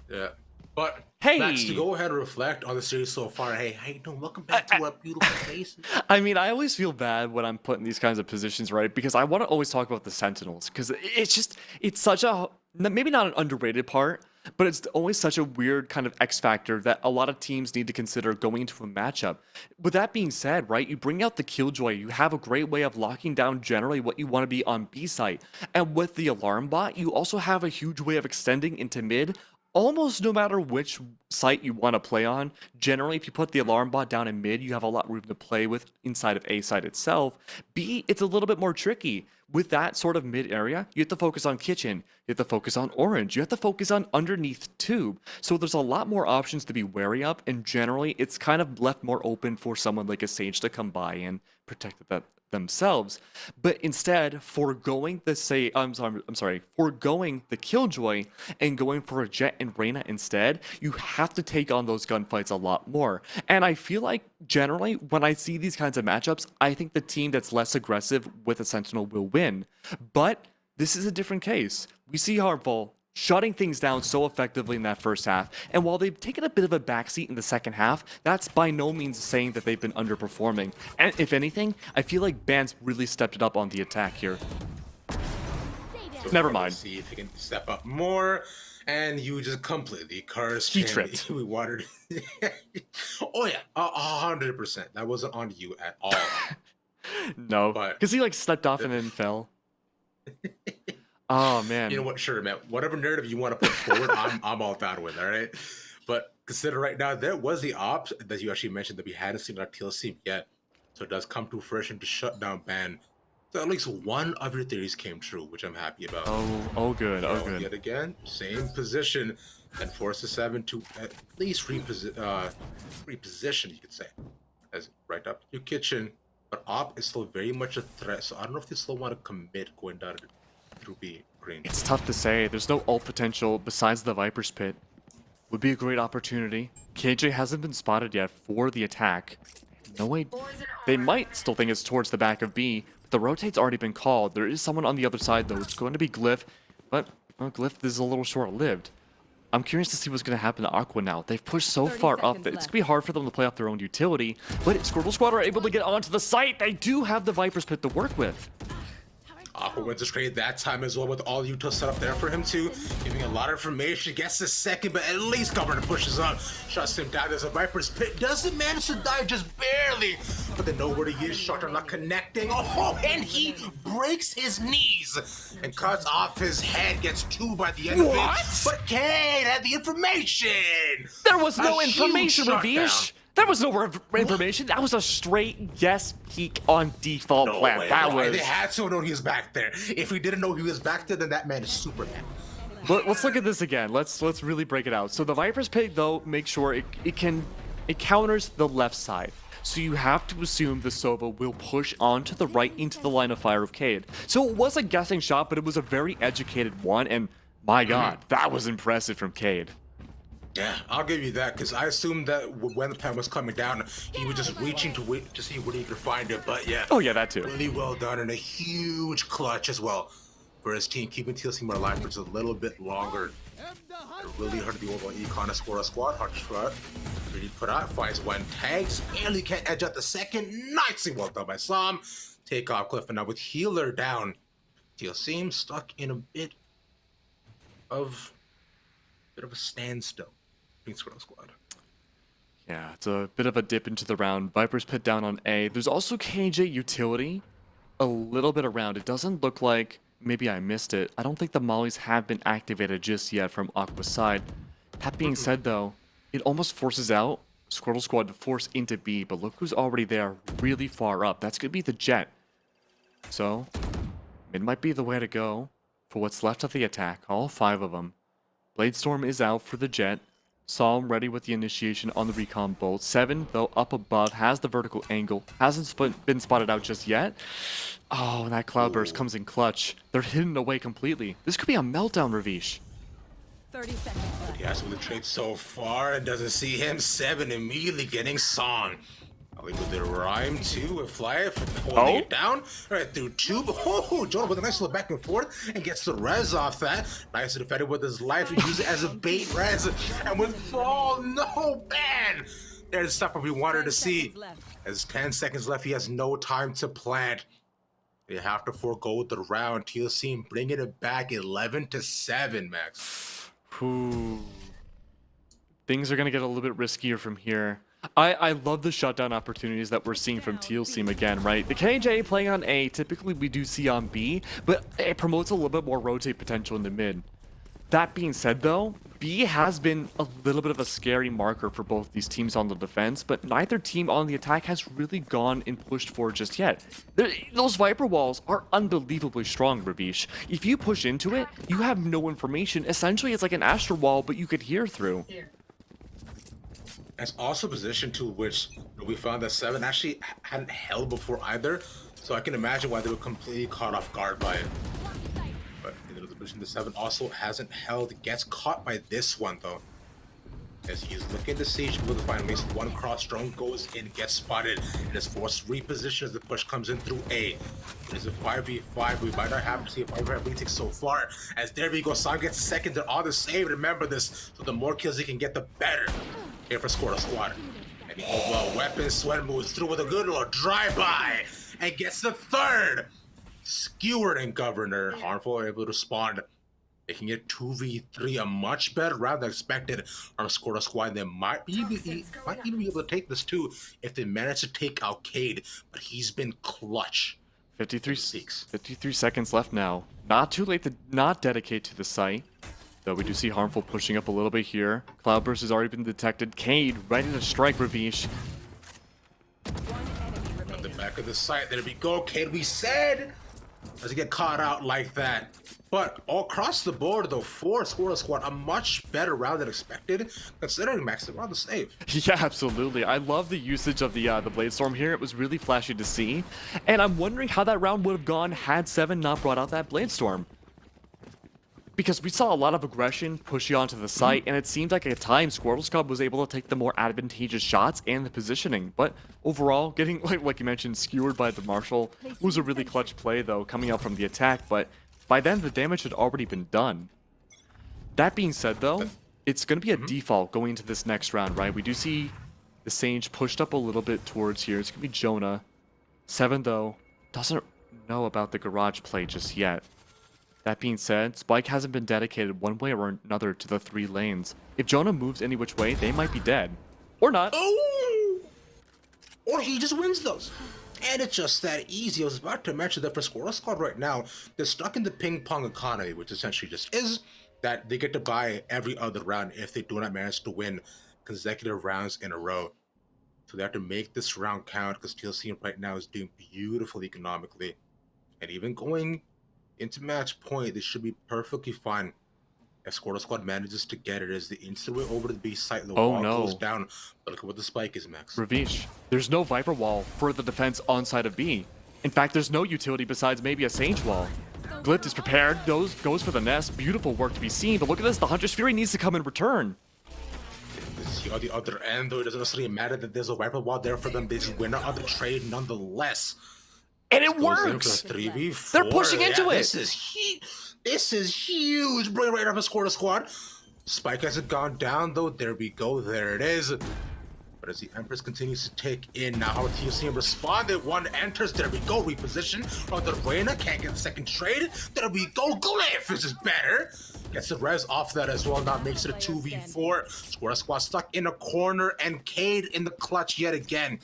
Yeah. But, hey, Max, to go ahead and reflect on the series so far, hey, how you doing? Welcome back to our beautiful faces. I mean, I always feel bad when I'm put in these kinds of positions, right? Because I want to always talk about the Sentinels, because it's such a, maybe not an underrated part, but it's always such a weird kind of X factor that a lot of teams need to consider going into a matchup. With that being said, right, you bring out the Killjoy, you have a great way of locking down generally what you want to be on B site. And with the Alarm Bot, you also have a huge way of extending into mid, almost no matter which site you want to play on. Generally, if you put the Alarm Bot down in mid, you have a lot of room to play with inside of A site itself. B, it's a little bit more tricky. With that sort of mid area, you have to focus on kitchen, you have to focus on orange, you have to focus on underneath tube. So there's a lot more options to be wary of, and generally it's kind of left more open for someone like a Sage to come by and protect that themselves. But instead, foregoing the Killjoy and going for a Jet and Reyna instead, you have to take on those gunfights a lot more. And I feel like generally when I see these kinds of matchups, I think the team that's less aggressive with a Sentinel will win. But this is a different case. We see Harmful shutting things down so effectively in that first half, and while they've taken a bit of a backseat in the second half, that's by no means saying that they've been underperforming. And if anything, I feel like Band's really stepped it up on the attack here. So never mind. See if he can step up more, and you just completely cursed He him. tripped. We watered. Oh yeah, 100%. That wasn't on you at all. No, because he like stepped off and then fell. Oh man. You know what? Sure, man. Whatever narrative you want to put forward, I'm all down with. All right. But consider right now there was the ops that you actually mentioned that we hadn't seen on our TLC yet, so it does come to fruition to shut down Ban. So at least one of your theories came true, which I'm happy about. Oh good. Oh good. Yet again, same position, and forces 7 to at least reposition, you could say, as right up your kitchen. But op is still very much a threat, so I don't know if they still want to commit going down through B green. It's tough to say. There's no ult potential besides the Viper's Pit. Would be a great opportunity. KJ hasn't been spotted yet for the attack. No way. They might still think it's towards the back of B, but the rotate's already been called. There is someone on the other side though. It's going to be GXiF, but well, GXiF is a little short-lived. I'm curious to see what's going to happen to Aqua now. They've pushed so far up that it's going to be hard for them to play off their own utility. But if Squirtle Squad are able to get onto the site, they do have the Viper's Pit to work with. Aqua wins his trade that time as well with all util set up there for him too, giving a lot of information, gets the second, but at least Governor pushes up, shuts him down. There's a Viper's Pit, doesn't manage to die, just barely, but they know where he is. Shot are not connecting. Oh, and he breaks his knees and cuts off his head, gets 2 by the end of it. But Kane had the information. There was no information, Ravish. There was no information. That was a straight yes peek on default plan. Way, that was. They had to know he was back there. If we didn't know he was back there, then that man is Superman. Let's look at this again. Let's really break it out. So the Viper's Pit, though, make sure it counters the left side. So you have to assume the Sova will push onto the right into the line of fire of Cade. So it was a guessing shot, but it was a very educated one, and my god, that was impressive from Cade. Yeah, I'll give you that, because I assumed that when the pen was coming down, he was just reaching to see where he could find it, but yeah. Oh yeah, that too. Really well done, and a huge clutch as well for his team, keeping Teal Team alive for just a little bit longer. It really hurt the overall econ of Squirtle squad. Hard shot. Really put out, finds one, tags, barely can't edge out the second. Nicely well done by Sam. Take off Cliff, and now with healer down, Teal Team stuck in a bit of a standstill. Squirtle squad. Yeah, it's a bit of a dip into the round. Viper's Pit down on A. There's also KJ utility a little bit around. It doesn't look like, maybe I missed it. I don't think the mollies have been activated just yet from Aqua's side. That being said, though, it almost forces out Squirtle squad to force into B, but look who's already there, really far up. That's going to be the Jet. So, it might be the way to go for what's left of the attack, all 5 of them. Bladestorm is out for the Jet. Psalm ready with the initiation on the recon bolt. 7, though, up above, has the vertical angle. Hasn't been spotted out just yet. Oh, and that cloudburst comes in clutch. They're hidden away completely. This could be a meltdown, Ravish. 30 seconds left. Yes, with the trade so far, and doesn't see him. 7 immediately getting Song. I think with the rhyme too, with Fly holding it down right through 2. Jonah with a nice little back and forth and gets the res off that. Nicely defended with his life. He uses it as a bait res. And with fall, no ban. There's stuff we wanted to see. As 10 seconds left, he has no time to plant. They have to forego the round. Teal Team bringing it back 11-7, Max. Ooh. Things are going to get a little bit riskier from here. I love the shutdown opportunities that we're seeing from Teal Team again, right? The KJ playing on A, typically we do see on B, but it promotes a little bit more rotate potential in the mid. That being said, though, B has been a little bit of a scary marker for both these teams on the defense, but neither team on the attack has really gone and pushed forward just yet. Those Viper walls are unbelievably strong, Ravish. If you push into it, you have no information. Essentially, it's like an Astro wall, but you could hear through. That's also a position to which we found that 7 actually hadn't held before either, so I can imagine why they were completely caught off guard by it. But the position that 7 also hasn't held, gets caught by this one though. As he's looking to see, he's able to find at least one cross drone, goes in, gets spotted, and is forced reposition as the push comes in through A. It is a 5v5. We might not have to see a 5v5 retake so far. As there we go, Sam gets second. They're on the save. Remember this. So the more kills he can get, the better. Here for Squirtle squad. And he holds well weapons. Sweat moves through with a good little drive-by and gets the 3rd. Skewered and Governor. Harmful able to respond. Making it 2v3, a much better round than expected from Squirtle squad. They might even be able to take this too if they manage to take out Cade, but he's been clutch. 53 seconds left now. Not too late to not dedicate to the site. Though we do see Harmful pushing up a little bit here. Cloudburst has already been detected. Cade ready to strike Ravish. At the back of the site, there we go. Cade, we said, doesn't get caught out like that. But all across the board, though, for Squirtle squad, a much better round than expected, considering Max around the save. Yeah, absolutely. I love the usage of the Bladestorm here. It was really flashy to see. And I'm wondering how that round would have gone had 7 not brought out that Bladestorm. Because we saw a lot of aggression push you onto the site, and it seemed like at times Squirtle squad was able to take the more advantageous shots and the positioning. But overall, getting, like you mentioned, skewered by the Marshal was a really clutch play, though, coming out from the attack. But by then, the damage had already been done. That being said, though, it's going to be a default going into this next round, right? We do see the Sage pushed up a little bit towards here. It's going to be Jonah. 7, though, doesn't know about the garage play just yet. That being said, Spike hasn't been dedicated one way or another to the 3 lanes. If Jonah moves any which way, they might be dead. Or not. Oh! Or he just wins those. And it's just that easy. I was about to mention that for Squirtle squad right now, they're stuck in the ping pong economy, which essentially just is that they get to buy every other round if they do not manage to win consecutive rounds in a row. So they have to make this round count because Teal Team right now is doing beautifully economically. And even going into match point, they should be perfectly fine If Squirtle Squad manages to get it, is the instant way over to the B site. The Oh, wall no. goes down. But look at what the spike is, Max. Ravish, there's no Viper wall for the defense on side of B. In fact, there's no utility besides maybe a Sage wall. Glyph is prepared, goes for the nest. Beautiful work to be seen, but look at this, the Hunter's Fury needs to come in return. See, on the other end, though, it doesn't necessarily matter that there's a Viper wall there for them. They just win out on the trade nonetheless. And it Goes in works! for 3v4. They're pushing into it. This is huge, bro, right off a Squirtle Squad. Spike hasn't gone down, though. There we go. There it is. But as the Empress continues to take in, now how Teal team responded. One enters. There we go. Reposition on the Reyna. Can't get the second trade. There we go. Glyph is just better. Gets the res off that as well. Now makes it a 2v4. Squirtle Squad stuck in a corner and Cade in the clutch yet again.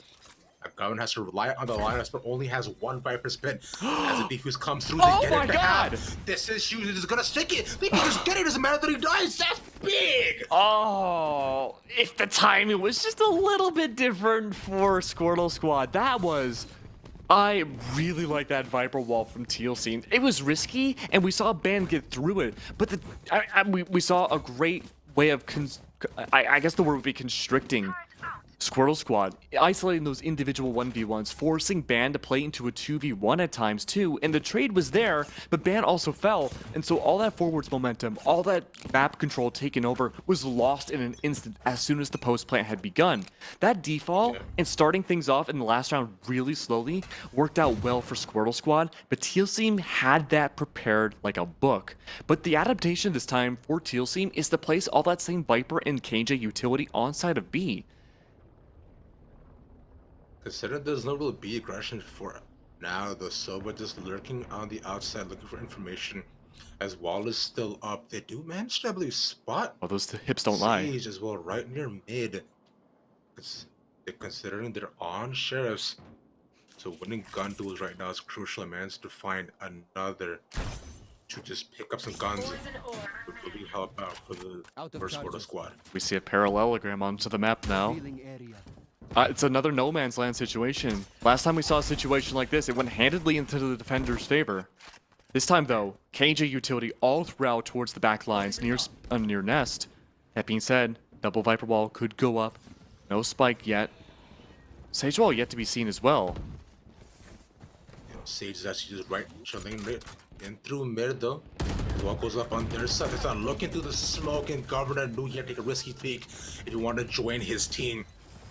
Gauntlet has to rely on the Alliance, but only has one Viper spin. As the defuse comes through, they Oh get my it to God! half. This is huge. It's gonna stick it. They can just get it. Doesn't matter that he dies. That's big. Oh, if the timing was just a little bit different for Squirtle Squad, that was... I really like that Viper wall from Teal scene. It was risky, and we saw Ban get through it, but we saw a great way of... I guess the word would be constricting Squirtle Squad, isolating those individual 1v1s, forcing Ban to play into a 2v1 at times too, and the trade was there, but Ban also fell, and so all that forwards momentum, all that map control taken over was lost in an instant as soon as the post plant had begun. That default and starting things off in the last round really slowly worked out well for Squirtle Squad, but Teal Team had that prepared like a book. But the adaptation this time for Teal Team is to place all that same Viper and KJ utility on side of B. Consider there's no real B aggression for now, the Soba just lurking on the outside looking for information. As Wall is still up, they do manage to, I believe, spot Oh, those hips don't lie. Sage as well, right near mid. Considering they're on sheriffs, so winning gun duels right now is crucial. Man, to find another to just pick up some guns would really help out for the first Squirtle Squad. We see a parallelogram onto the map now. It's another no man's land situation. Last time we saw a situation like this, it went handedly into the defender's favor. This time though, KJ utility all throughout towards the back lines near nest. That being said, double Viper wall could go up. No spike yet. Sage wall yet to be seen as well. You know, Sage is actually just right chilling right in through mid though. Wall goes up on their side. They start looking through the smoke, and Governor knew he had to take a risky peek if he wanted to join his team.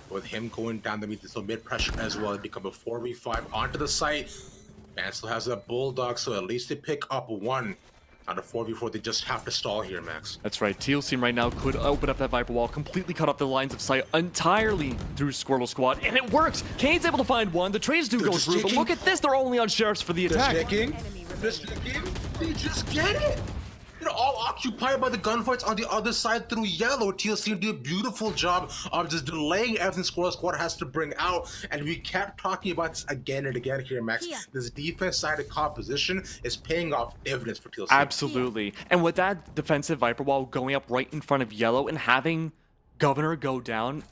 With him going down the mid pressure as well, it become a 4v5 onto the site. Man still has a Bulldog, so at least they pick up one out of 4v4. They just have to stall here, Max. That's right. Teal Team right now could open up that Viper wall, completely cut off the lines of sight entirely through Squirtle Squad, and it works. Kane's able to find one. The trades do go through, but look at this. They're only on sheriffs for the attack. Just checking. They just get it. They're all occupied by the gunfights on the other side through yellow. Teal Team do a beautiful job of just delaying everything Squirtle Squad has to bring out, and we kept talking about this again and again here, Max. This defense-sided composition is paying off dividends for Teal Team. Absolutely. And with that defensive Viper wall going up right in front of yellow and having Governor go down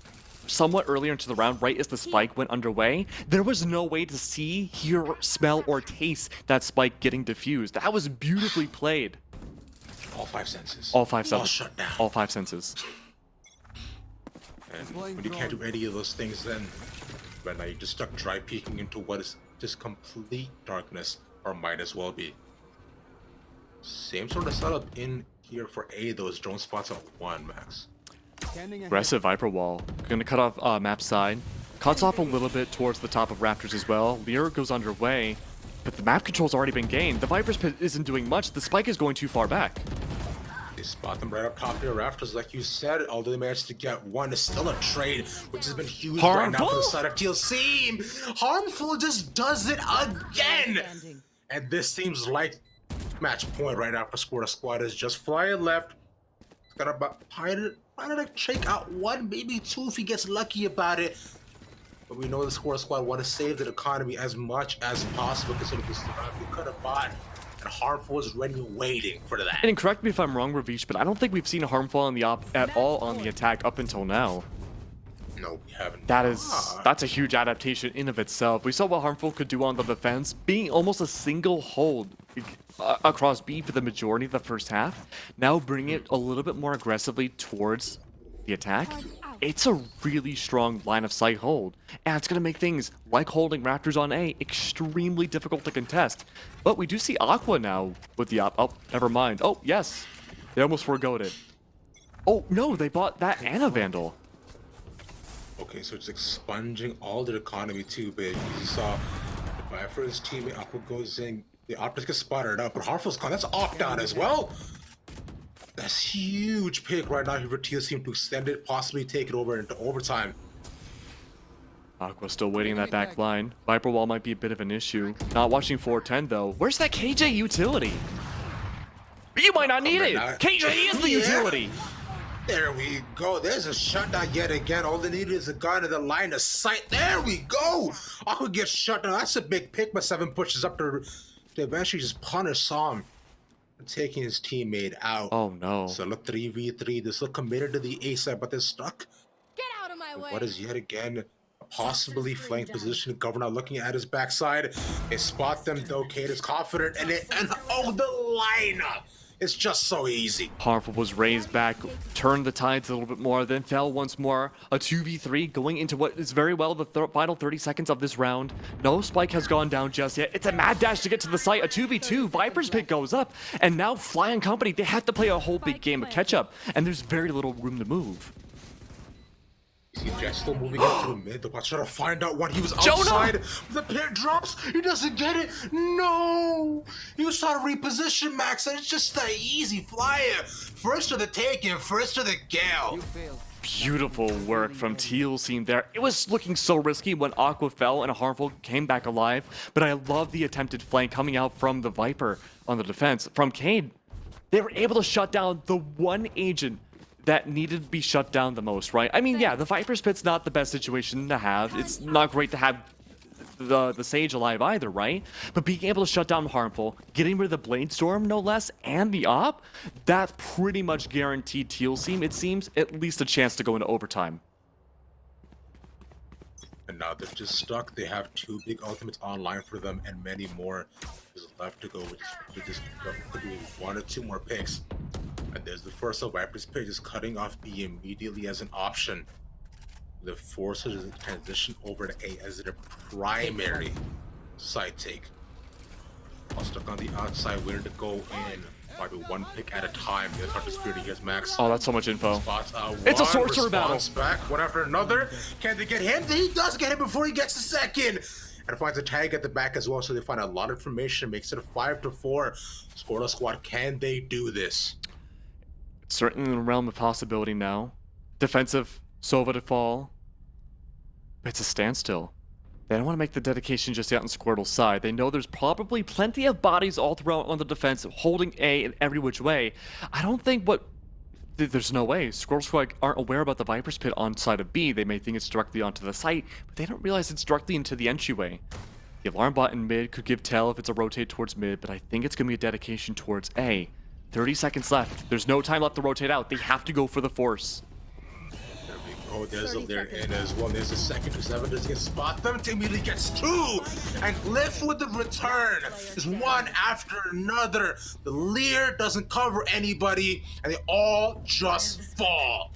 somewhat earlier into the round, right as the spike went underway, there was no way to see, hear, smell, or taste that spike getting diffused. That was beautifully played. All five senses. All five senses. All shut down. All five senses. And when you can't do any of those things, then when you just stuck dry peeking into what is just complete darkness, or might as well be. Same sort of setup in here for A, those drone spots on 1, Max. Aggressive Viper wall. Gonna cut off map side. Cuts off a little bit towards the top of Raptors as well. Lear goes underway, but the map control's already been gained. The Viper's pit isn't doing much. The spike is going too far back. They spot them right up top of the Raptors, like you said. Although they managed to get one, it's still a trade, which has been huge right now for the side of Teal Team. Harmful just does it again. And this seems like match point right now for Squirtle Squad. Is just flying left. It's got about pilot to check out one, maybe two if he gets lucky about it. But we know the Squirtle Squad want to save the economy as much as possible because of this round we could have bought. And Harmful is ready waiting for that. And correct me if I'm wrong, Ravish, but I don't think we've seen Harmful on the at all on the attack up until now. No, we haven't. That's a huge adaptation in of itself. We saw what Harmful could do on the defense, being almost a single hold across B for the majority of the first half. Now bring it a little bit more aggressively towards the attack. It's a really strong line of sight hold, and it's going to make things like holding Raptors on A extremely difficult to contest. But we do see Aqua now with the op. Oh, never mind. Oh, yes. They almost forgoed it. Oh, no, they bought that and a Vandal. Okay, so it's expunging all their economy too big. You saw the Viper's teammate Aqua goes in, the Optics get spotted up, but Harmful's gone. That's off down as well. That's huge pick right now for Teal team to extend it, possibly take it over into overtime. Aqua still waiting in that back line. Viper wall might be a bit of an issue. Not watching 410 though. Where's that KJ utility? You might not need it. KJ is the utility. There we go. There's a shutdown yet again. All they need is a gun in the line of sight. There we go. Aqua gets shut down. That's a big pick, but 7 pushes up to eventually just punish Som, taking his teammate out. Oh no. So look 3v3. They're still committed to the A side, but they're stuck. Get out of my way. What is yet again a possibly flank position? Governor looking at his backside. They spot them. Okay, it's confident, and oh, the lineup. It's just so easy. Harmful was raised back, turned the tides a little bit more, then fell once more. A 2v3 going into what is very well the final 30 seconds of this round. No spike has gone down just yet. It's a mad dash to get to the site. A 2v2. Viper's pick goes up. And now Fly and company, they have to play a whole big game of catch up. And there's very little room to move. You see Jet still moving into the mid. They're trying to find out when he was outside. The pit drops. He doesn't get it. No. He was trying to reposition Max, and it's just that easy. Flyer. First to the take and first to the Gale. Beautiful work from Teal's team there. It was looking so risky when Aqua fell and Harmful came back alive, but I love the attempted flank coming out from the Viper on the defense. From Cade, they were able to shut down the one agent that needed to be shut down the most, right? I mean, yeah, the Viper's Pit's not the best situation to have. It's not great to have the Sage alive either, right? But being able to shut down Harmful, getting rid of the Blade Storm, no less, and the Op, that pretty much guaranteed Teal's team, it seems, at least a chance to go into overtime. And now they're just stuck. They have 2 big ultimates online for them, and many more is left to go. We just could do 1 or 2 more picks. And there's the first of Viper's pick, just cutting off B immediately as an option. The forces to transition over to A as their primary side take. While stuck on the outside, waiting to go in. Probably 1 pick at a time. It's hard to spirit against Max. Oh, that's so much info. Spots, it's a sorcerer battle. Back one after another. Can they get him? He does get him before he gets the second. And finds a tag at the back as well, so they find a lot of information. Makes it a 5-4. Squirtle squad. Can they do this? Certainly in the realm of possibility now. Defensive Sova to fall. It's a standstill. They don't want to make the dedication just yet on Squirtle's side. They know there's probably plenty of bodies all throughout on the defense, holding A in every which way. I don't think there's no way. Squirtle Squad aren't aware about the Viper's Pit on side of B. They may think it's directly onto the site, but they don't realize it's directly into the entryway. The alarm bot in mid could give tell if it's a rotate towards mid, but I think it's going to be a dedication towards A. 30 seconds left. There's no time left to rotate out. They have to go for the force. There we go. There's they're in as well. There's a second to 7. Just gonna spot them. Immediately gets 2. And Glyph with the return. Is 1 after another. The Lear doesn't cover anybody. And they all just fall.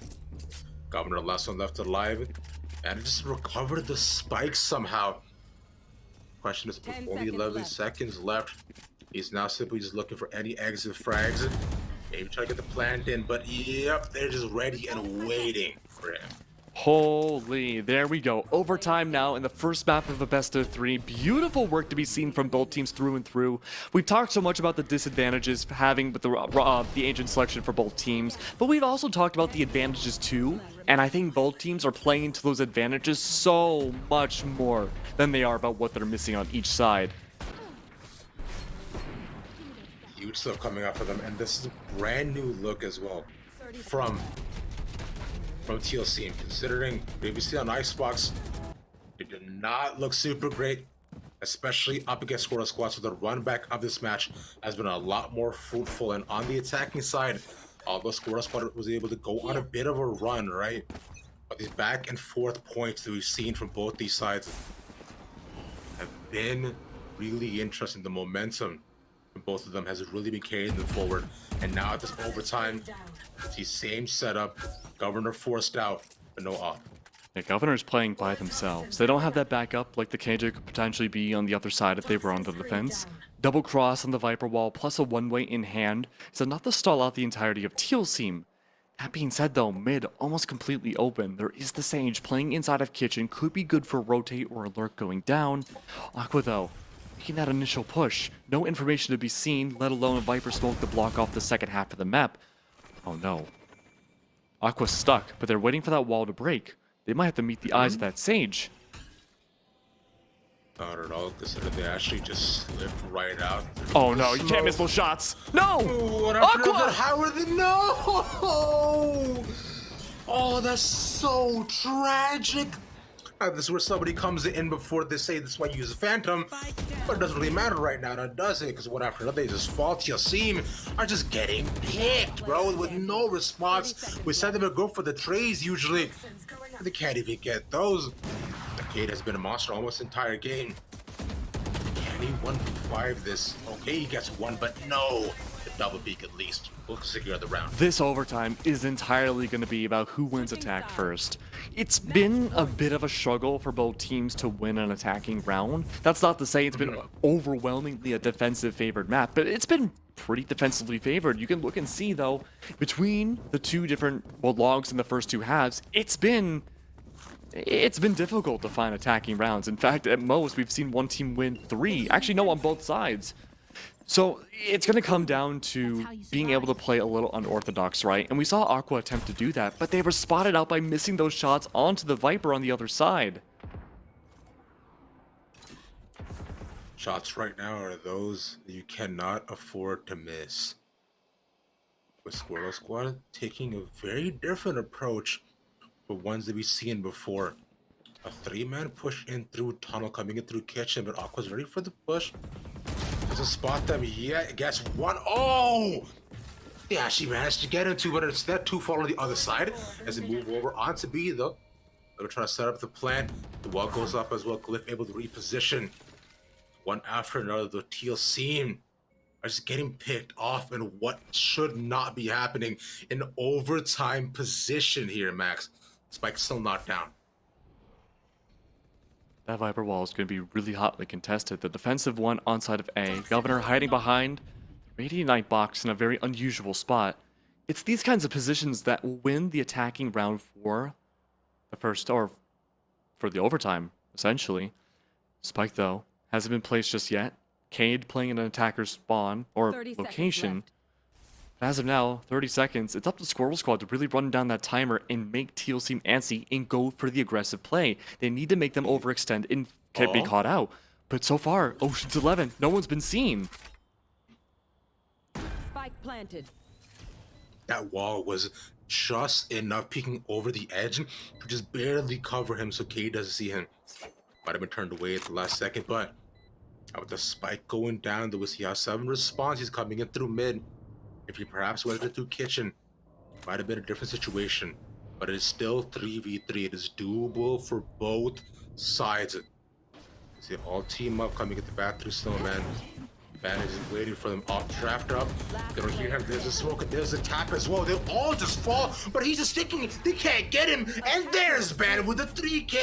Governor last one left alive. And just recovered the spike somehow. Question is, with only 11 seconds left. He's now simply just looking for any exit frags. Maybe try to get the plant in, but yep, they're just ready and waiting for him. Holy, there we go. Overtime now in the first map of the best of 3. Beautiful work to be seen from both teams through and through. We've talked so much about the disadvantages having with the agent selection for both teams, but we've also talked about the advantages too. And I think both teams are playing to those advantages so much more than they are about what they're missing on each side. Huge stuff coming out for them, and this is a brand new look as well from Teal's team. Considering previously on Icebox, it did not look super great, especially up against Squirtle Squad. So the run back of this match has been a lot more fruitful, and on the attacking side, although Squirtle Squad was able to go on a bit of a run, right? But these back and forth points that we've seen from both these sides have been really interesting. The momentum Both of them has really been carrying them forward. And now at this overtime, it's the same setup. Governor forced out, but no op. Yeah, Governor's playing by themselves. They don't have that backup like the KJ could potentially be on the other side if they were on the defense. Double cross on the Viper wall plus a one-way in hand is enough to stall out the entirety of Teal's team. That being said though, mid almost completely open. There is the Sage playing inside of kitchen, could be good for rotate or alert going down. Aqua though, making that initial push. No information to be seen, let alone a Viper smoke to block off the second half of the map. Oh no. Aqua's stuck, but they're waiting for that wall to break. They might have to meet the eyes of that Sage. Not at all, considering they actually just slipped right out. Oh no, you can't miss those shots. No! What Aqua! How are they? No! Oh, that's so tragic. This is where somebody comes in before they say this is why you use a Phantom, but it doesn't really matter right now, now does it? Because one after another, they just fall to your seam, are just getting picked, bro, with no response. We said they would go for the trays usually. They can't even get those. The kid has been a monster almost the entire game. Can he 1v5 this? Okay, he gets one, but no. The double peak at least. We'll secure the round. This overtime is entirely going to be about who wins attack first. It's been a bit of a struggle for both teams to win an attacking round. That's not to say it's been overwhelmingly a defensive favored map, but it's been pretty defensively favored. You can look and see though, between the two different logs in the first two halves, it's been difficult to find attacking rounds. In fact, at most, we've seen one team win 3. Actually, no, on both sides. So it's going to come down to being able to play a little unorthodox, right? And we saw Aqua attempt to do that, but they were spotted out by missing those shots onto the Viper on the other side. Shots right now are those that you cannot afford to miss. With Squirtle Squad taking a very different approach for ones that we've seen before. A 3-man push in through tunnel, coming in through kitchen, but Aqua's ready for the push. Doesn't spot them yet. Gets one. Oh! Yeah, she managed to get into, but instead two fall on the other side as they move over onto B though. They're trying to set up the plan. The wall goes up as well. Glyph able to reposition. One after another, the Teal seam are just getting picked off in what should not be happening. In overtime position here, Max. Spike's still not down. That Viper wall is going to be really hotly contested. The defensive one on side of A. Governor hiding behind the Radiant box in a very unusual spot. It's these kinds of positions that will win the attacking round for the first, or for the overtime, essentially. Spike, though, hasn't been placed just yet. Cade playing in an attacker's spawn, or location. As of now, 30 seconds, it's up to Squirtle Squad to really run down that timer and make Teal seem antsy and go for the aggressive play. They need to make them overextend and can't be caught out. But so far, Ocean's 11, no one's been seen. Spike planted. That wall was just enough peeking over the edge to just barely cover him so Cade doesn't see him. Might have been turned away at the last second, but with the spike going down, there was the 7 response. He's coming in through mid. If he perhaps went through kitchen, might have been a different situation. But it is still 3v3. It is doable for both sides. See, all team up, coming at the back through Snowman. Bandage is waiting for them off draft up. They don't hear him. There's a smoke and there's a tap as well. They'll all just fall, but he's just thinking they can't get him. And there's Bandage with a 3K.